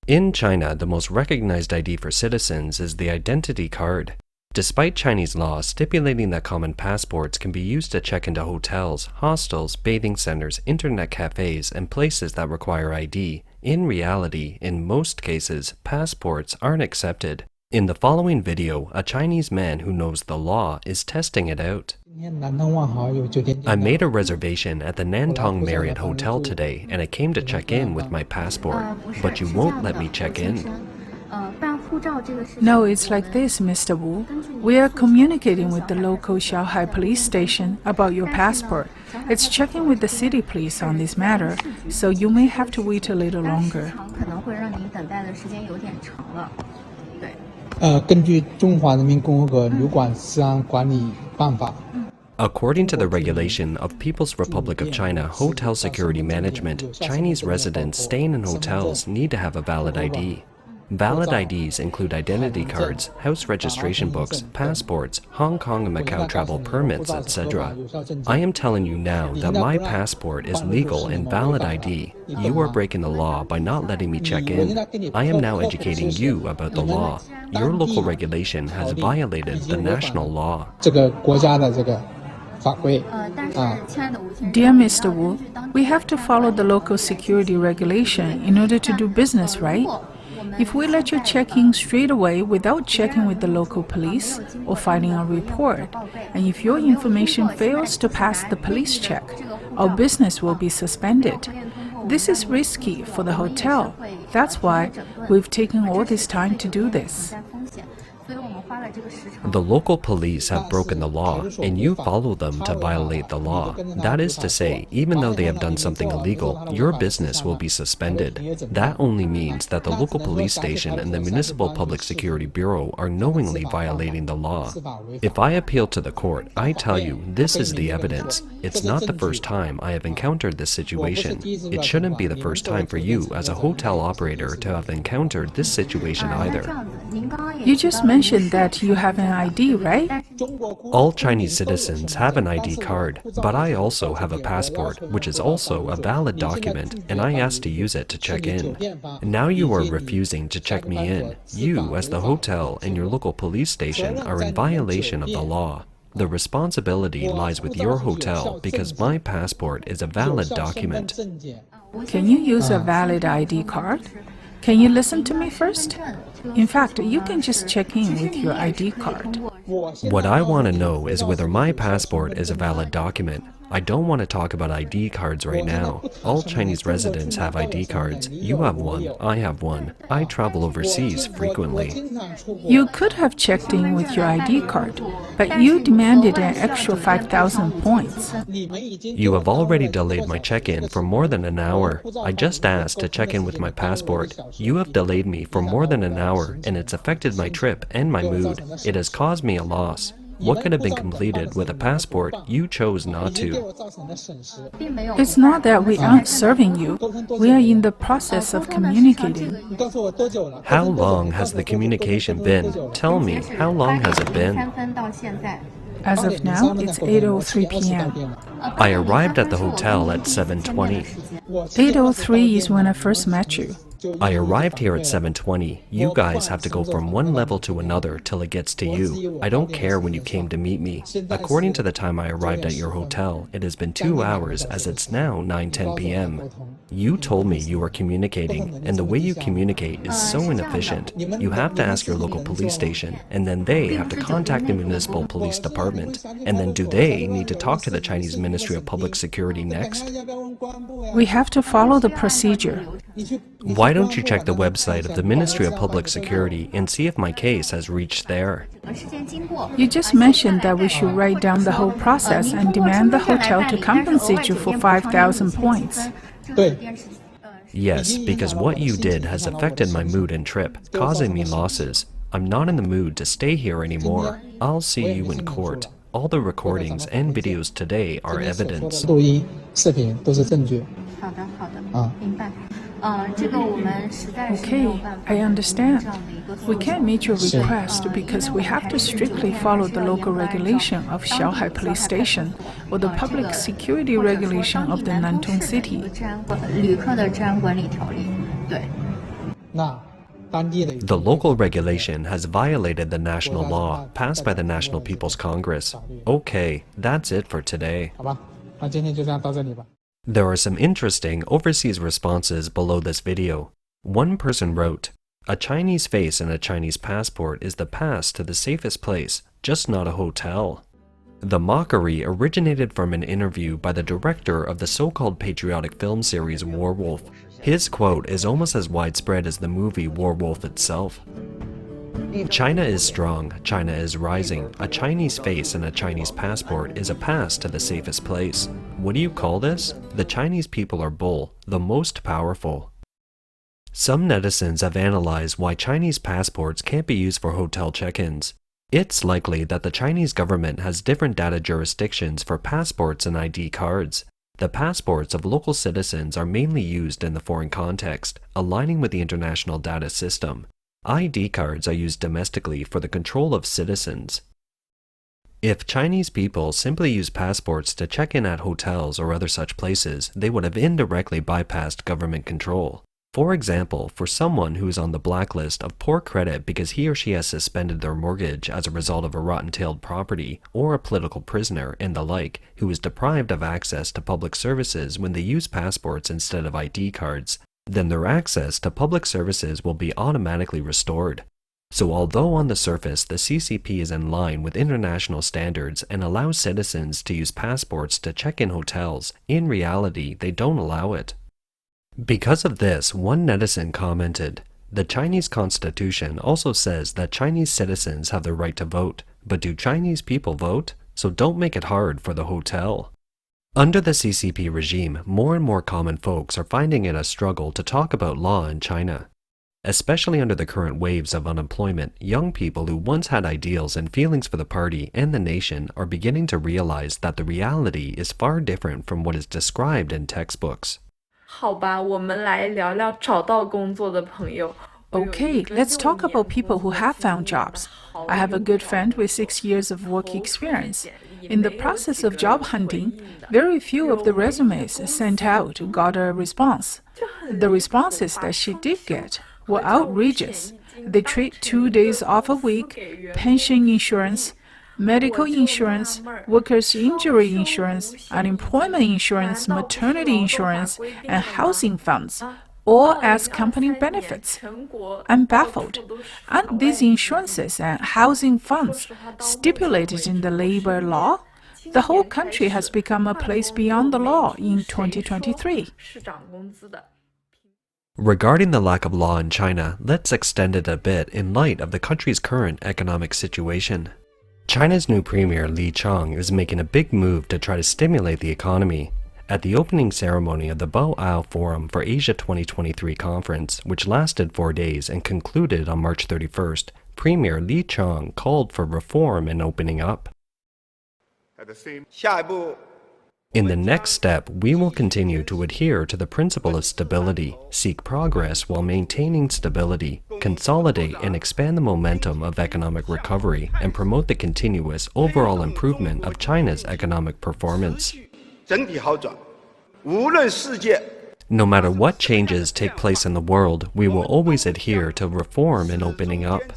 In China, the most recognized ID for citizens is the identity card. Despite Chinese law stipulating that common passports can be used to check into hotels, hostels, bathing centers, internet cafes, and places that require ID, in reality, in most cases, passports aren't accepted. In the following video, a Chinese man who knows the law is testing it out. I made a reservation at the Nantong Marriott Hotel today and I came to check in with my passport, but you won't let me check in. No, it's like this, Mr. Wu. We are communicating with the local Shanghai police station about your passport. It's checking with the city police on this matter, so you may have to wait a little longer. According to the regulation of People's Republic of China Hotel Security Management, Chinese residents staying in hotels need to have a valid ID. Valid IDs include identity cards, house registration books, passports, Hong Kong and Macau travel permits, etc. I am telling you now that my passport is legal and valid ID. You are breaking the law by not letting me check in. I am now educating you about the law. Your local regulation has violated the national law. Dear Mr. Wu, we have to follow the local security regulation in order to do business, right? If we let you check in straight away without checking with the local police or filing a report, and if your information fails to pass the police check, our business will be suspended. This is risky for the hotel. That's why we've taken all this time to do this. The local police have broken the law, and you follow them to violate the law. That is to say, even though they have done something illegal, your business will be suspended. That only means that the local police station and the Municipal Public Security Bureau are knowingly violating the law. If I appeal to the court, I tell you, this is the evidence. It's not the first time I have encountered this situation. It shouldn't be the first time for you as a hotel operator to have encountered this situation either. You just mentioned that you have an ID, right? All Chinese citizens have an ID card, but I also have a passport, which is also a valid document, and I asked to use it to check in. Now you are refusing to check me in. You, as the hotel and your local police station, are in violation of the law. The responsibility lies with your hotel because my passport is a valid document. Can you use a valid ID card? Can you listen to me first? In fact, you can just check in with your ID card. What I want to know is whether my passport is a valid document. I don't want to talk about ID cards right now. All Chinese residents have ID cards. You have one, I have one. I travel overseas frequently. You could have checked in with your ID card, but you demanded an extra 5,000 points. You have already delayed my check-in for more than an hour. I just asked to check in with my passport. You have delayed me for more than an hour, and it's affected my trip and my mood. It has caused me a loss. What could have been completed with a passport you chose not to? It's not that we aren't serving you. We are in the process of communicating. How long has the communication been? Tell me, how long has it been? As of now, it's 8:03 p.m. I arrived at the hotel at 7:20. 8:03 is when I first met you. I arrived here at 7:20. You guys have to go from one level to another till it gets to you. I don't care when you came to meet me. According to the time I arrived at your hotel, it has been 2 hours as it's now 9:10 p.m. You told me you were communicating, and the way you communicate is so inefficient. You have to ask your local police station, and then they have to contact the municipal police department. And then do they need to talk to the Chinese Ministry of Public Security next? We have to follow the procedure. Why don't you check the website of the Ministry of Public Security and see if my case has reached there? You just mentioned that we should write down the whole process and demand the hotel to compensate you for 5,000 points. Yes, because what you did has affected my mood and trip, causing me losses. I'm not in the mood to stay here anymore. I'll see you in court. All the recordings and videos today are evidence. Okay, I understand. We can't meet your request because we have to strictly follow the local regulation of Shanghai Police Station or the public security regulation of the Nantong city. The local regulation has violated the national law passed by the National People's Congress. Okay, that's it for today. There are some interesting overseas responses below this video. One person wrote, "A Chinese face and a Chinese passport is the pass to the safest place, just not a hotel." The mockery originated from an interview by the director of the so-called patriotic film series Warwolf. His quote is almost as widespread as the movie Warwolf itself. China is strong, China is rising. A Chinese face and a Chinese passport is a pass to the safest place. What do you call this? The Chinese people are bull, the most powerful. Some netizens have analyzed why Chinese passports can't be used for hotel check-ins. It's likely that the Chinese government has different data jurisdictions for passports and ID cards. The passports of local citizens are mainly used in the foreign context, aligning with the international data system. ID cards are used domestically for the control of citizens. If Chinese people simply use passports to check in at hotels or other such places, they would have indirectly bypassed government control. For example, for someone who is on the blacklist of poor credit because he or she has suspended their mortgage as a result of a rotten-tailed property, or a political prisoner and the like, who is deprived of access to public services when they use passports instead of ID cards, then their access to public services will be automatically restored. So although on the surface the CCP is in line with international standards and allows citizens to use passports to check in hotels, in reality they don't allow it. Because of this, one netizen commented, "The Chinese constitution also says that Chinese citizens have the right to vote, but do Chinese people vote? So don't make it hard for the hotel." Under the CCP regime, more and more common folks are finding it a struggle to talk about law in China. Especially under the current waves of unemployment, young people who once had ideals and feelings for the party and the nation are beginning to realize that the reality is far different from what is described in textbooks. 好吧，我们来聊聊找到工作的朋友。 Okay, let's talk about people who have found jobs. I have a good friend with 6 years of work experience. In the process of job hunting, very few of the resumes sent out got a response. The responses that she did get were outrageous. They treat 2 days off a week, pension insurance, medical insurance, workers' injury insurance, unemployment insurance, maternity insurance, and housing funds, all as company benefits. I'm baffled. Aren't these insurances and housing funds stipulated in the labor law? The whole country has become a place beyond the law in 2023. Regarding the lack of law in China, let's extend it a bit in light of the country's current economic situation. China's new Premier Li Qiang is making a big move to try to stimulate the economy. At the opening ceremony of the Boao Forum for Asia 2023 conference, which lasted 4 days and concluded on March 31st, Premier Li Qiang called for reform and opening up. In the next step, we will continue to adhere to the principle of stability, seek progress while maintaining stability, consolidate and expand the momentum of economic recovery, and promote the continuous overall improvement of China's economic performance. No matter what changes take place in the world, we will always adhere to reform and opening up.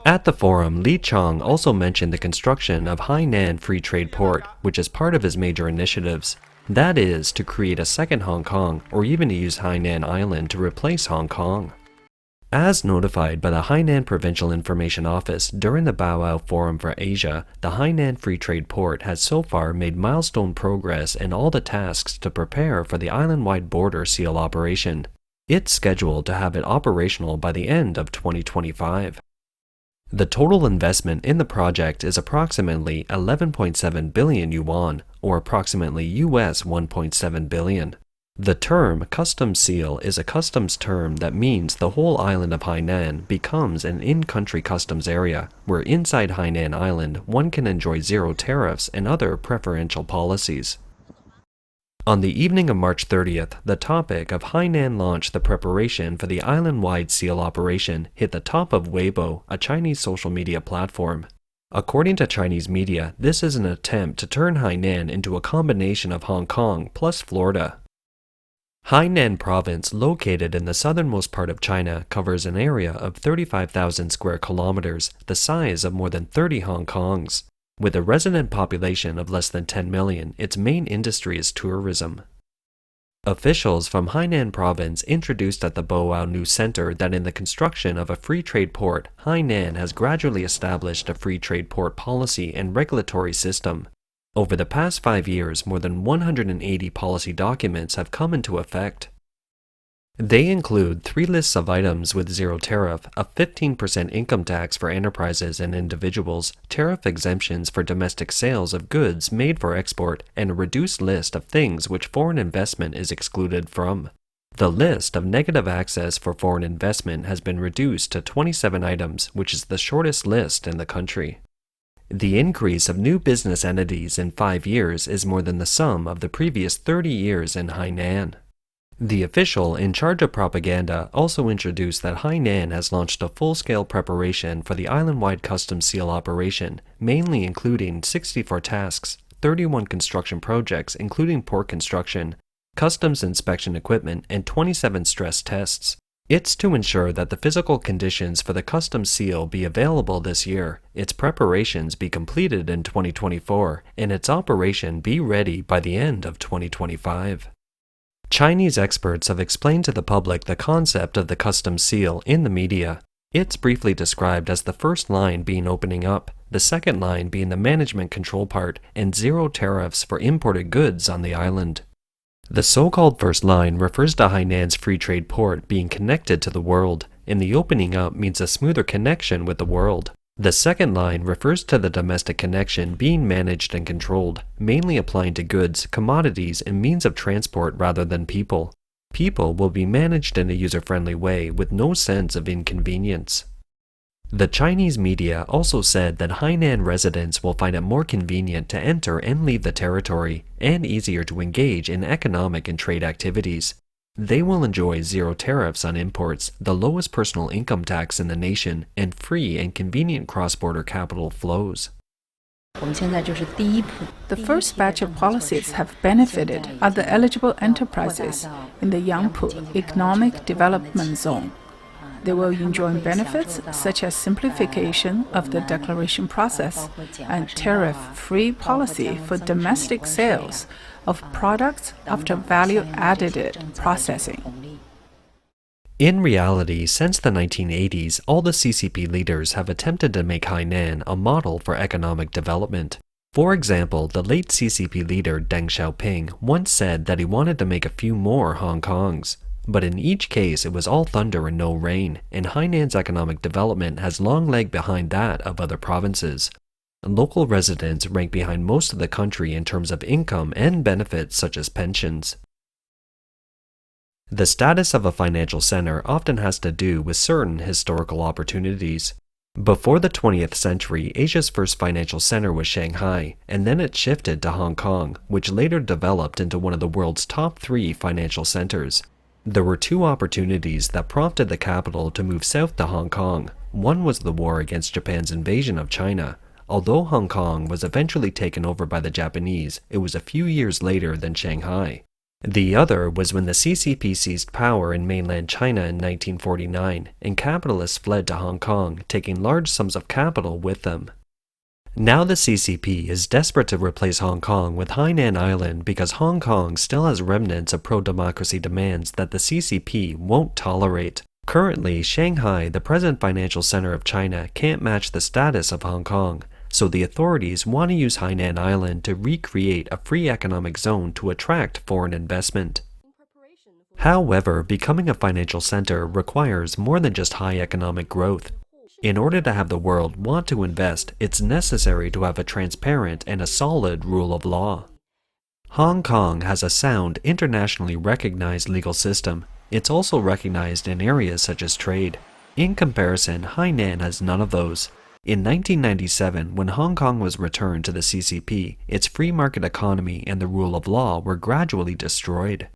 At the forum, Li Qiang also mentioned the construction of Hainan Free Trade Port, which is part of his major initiatives. That is, to create a second Hong Kong, or even to use Hainan Island to replace Hong Kong. As notified by the Hainan Provincial Information Office during the Boao Forum for Asia, the Hainan Free Trade Port has so far made milestone progress in all the tasks to prepare for the island-wide border seal operation. It's scheduled to have it operational by the end of 2025. The total investment in the project is approximately 11.7 billion yuan, or approximately US 1.7 billion. The term customs seal is a customs term that means the whole island of Hainan becomes an in-country customs area, where inside Hainan Island one can enjoy zero tariffs and other preferential policies. On the evening of March 30th, the topic of Hainan launch the preparation for the island-wide seal operation hit the top of Weibo, a Chinese social media platform. According to Chinese media, this is an attempt to turn Hainan into a combination of Hong Kong plus Florida. Hainan province, located in the southernmost part of China, covers an area of 35,000 square kilometers, the size of more than 30 Hong Kongs. With a resident population of less than 10 million, its main industry is tourism. Officials from Hainan province introduced at the Boao News Center that in the construction of a free trade port, Hainan has gradually established a free trade port policy and regulatory system. Over the past 5 years, more than 180 policy documents have come into effect. They include 3 lists of items with zero tariff, a 15% income tax for enterprises and individuals, tariff exemptions for domestic sales of goods made for export, and a reduced list of things which foreign investment is excluded from. The list of negative access for foreign investment has been reduced to 27 items, which is the shortest list in the country. The increase of new business entities in 5 years is more than the sum of the previous 30 years in Hainan. The official in charge of propaganda also introduced that Hainan has launched a full-scale preparation for the island-wide customs seal operation, mainly including 64 tasks, 31 construction projects including port construction, customs inspection equipment, and 27 stress tests. It's to ensure that the physical conditions for the customs seal be available this year, its preparations be completed in 2024, and its operation be ready by the end of 2025. Chinese experts have explained to the public the concept of the customs seal in the media. It's briefly described as the first line being opening up, the second line being the management control part, and zero tariffs for imported goods on the island. The so-called first line refers to Hainan's free trade port being connected to the world, and the opening up means a smoother connection with the world. The second line refers to the domestic connection being managed and controlled, mainly applying to goods, commodities, and means of transport rather than people. People will be managed in a user-friendly way with no sense of inconvenience. The Chinese media also said that Hainan residents will find it more convenient to enter and leave the territory, and easier to engage in economic and trade activities. They will enjoy zero tariffs on imports, the lowest personal income tax in the nation, and free and convenient cross-border capital flows. The first batch of policies have benefited other eligible enterprises in the Yangpu Economic Development Zone. They will enjoy benefits such as simplification of the declaration process and tariff-free policy for domestic sales of products after value-added processing. In reality, since the 1980s, all the CCP leaders have attempted to make Hainan a model for economic development. For example, the late CCP leader Deng Xiaoping once said that he wanted to make a few more Hong Kongs. But in each case, it was all thunder and no rain, and Hainan's economic development has long lagged behind that of other provinces. Local residents rank behind most of the country in terms of income and benefits such as pensions. The status of a financial center often has to do with certain historical opportunities. Before the 20th century, Asia's first financial center was Shanghai, and then it shifted to Hong Kong, which later developed into one of the world's top 3 financial centers. There were 2 opportunities that prompted the capital to move south to Hong Kong. One was the war against Japan's invasion of China. Although Hong Kong was eventually taken over by the Japanese, it was a few years later than Shanghai. The other was when the CCP seized power in mainland China in 1949, and capitalists fled to Hong Kong, taking large sums of capital with them. Now the CCP is desperate to replace Hong Kong with Hainan Island because Hong Kong still has remnants of pro-democracy demands that the CCP won't tolerate. Currently, Shanghai, the present financial center of China, can't match the status of Hong Kong, so the authorities want to use Hainan Island to recreate a free economic zone to attract foreign investment. However, becoming a financial center requires more than just high economic growth. In order to have the world want to invest, it's necessary to have a transparent and a solid rule of law. Hong Kong has a sound, internationally recognized legal system. It's also recognized in areas such as trade. In comparison, Hainan has none of those. In 1997, when Hong Kong was returned to the CCP, its free market economy and the rule of law were gradually destroyed.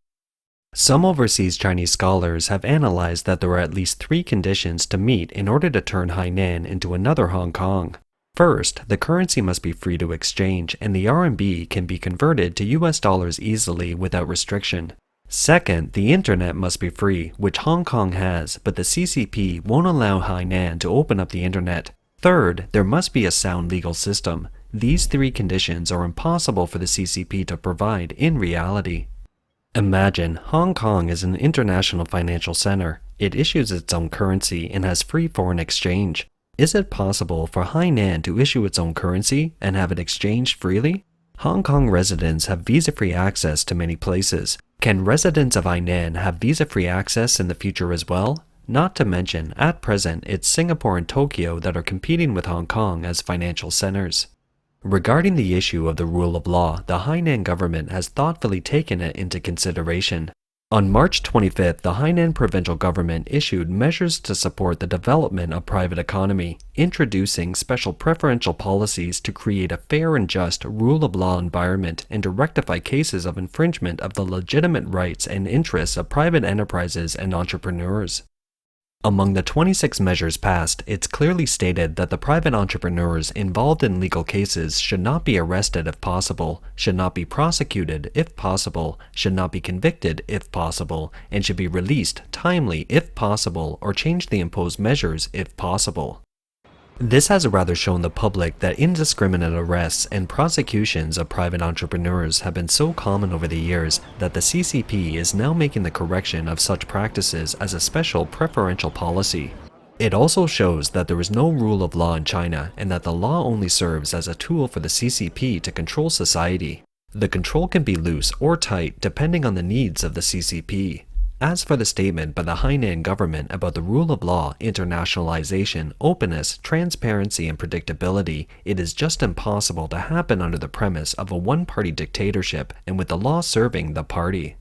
Some overseas Chinese scholars have analyzed that there are at least 3 conditions to meet in order to turn Hainan into another Hong Kong. First, the currency must be free to exchange, and the RMB can be converted to US dollars easily without restriction. Second, the internet must be free, which Hong Kong has, but the CCP won't allow Hainan to open up the internet. Third, there must be a sound legal system. These three conditions are impossible for the CCP to provide in reality. Imagine Hong Kong is an international financial center. It issues its own currency and has free foreign exchange. Is it possible for Hainan to issue its own currency and have it exchanged freely? Hong Kong residents have visa-free access to many places. Can residents of Hainan have visa-free access in the future as well? Not to mention, at present, it's Singapore and Tokyo that are competing with Hong Kong as financial centers. Regarding the issue of the rule of law, the Hainan government has thoughtfully taken it into consideration. On March 25th, the Hainan provincial government issued measures to support the development of private economy, introducing special preferential policies to create a fair and just rule of law environment and to rectify cases of infringement of the legitimate rights and interests of private enterprises and entrepreneurs. Among the 26 measures passed, it's clearly stated that the private entrepreneurs involved in legal cases should not be arrested if possible, should not be prosecuted if possible, should not be convicted if possible, and should be released timely if possible or change the imposed measures if possible. This has rather shown the public that indiscriminate arrests and prosecutions of private entrepreneurs have been so common over the years that the CCP is now making the correction of such practices as a special preferential policy. It also shows that there is no rule of law in China and that the law only serves as a tool for the CCP to control society. The control can be loose or tight depending on the needs of the CCP. As for the statement by the Hainan government about the rule of law, internationalization, openness, transparency, and predictability, it is just impossible to happen under the premise of a one-party dictatorship and with the law serving the party.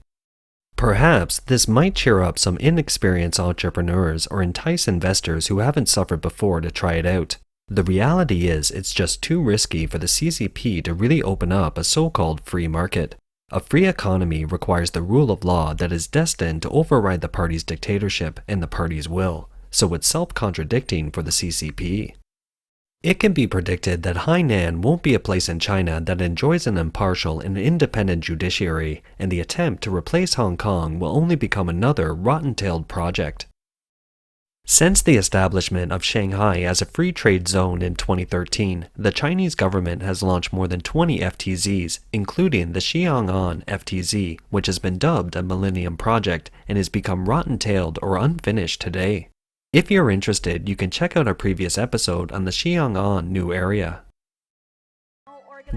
Perhaps this might cheer up some inexperienced entrepreneurs or entice investors who haven't suffered before to try it out. The reality is it's just too risky for the CCP to really open up a so-called free market. A free economy requires the rule of law that is destined to override the party's dictatorship and the party's will, so it's self-contradicting for the CCP. It can be predicted that Hainan won't be a place in China that enjoys an impartial and independent judiciary, and the attempt to replace Hong Kong will only become another rotten-tailed project. Since the establishment of Shanghai as a free trade zone in 2013, the Chinese government has launched more than 20 FTZs, including the Xiang'an FTZ, which has been dubbed a Millennium Project and has become rotten-tailed or unfinished today. If you're interested, you can check out our previous episode on the Xiang'an new area.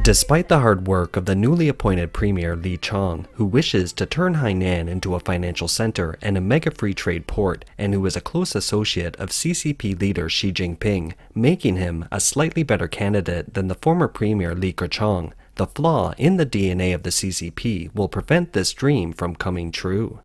Despite the hard work of the newly appointed Premier Li Qiang, who wishes to turn Hainan into a financial center and a mega free trade port, and who is a close associate of CCP leader Xi Jinping, making him a slightly better candidate than the former Premier Li Qiang, the flaw in the DNA of the CCP will prevent this dream from coming true.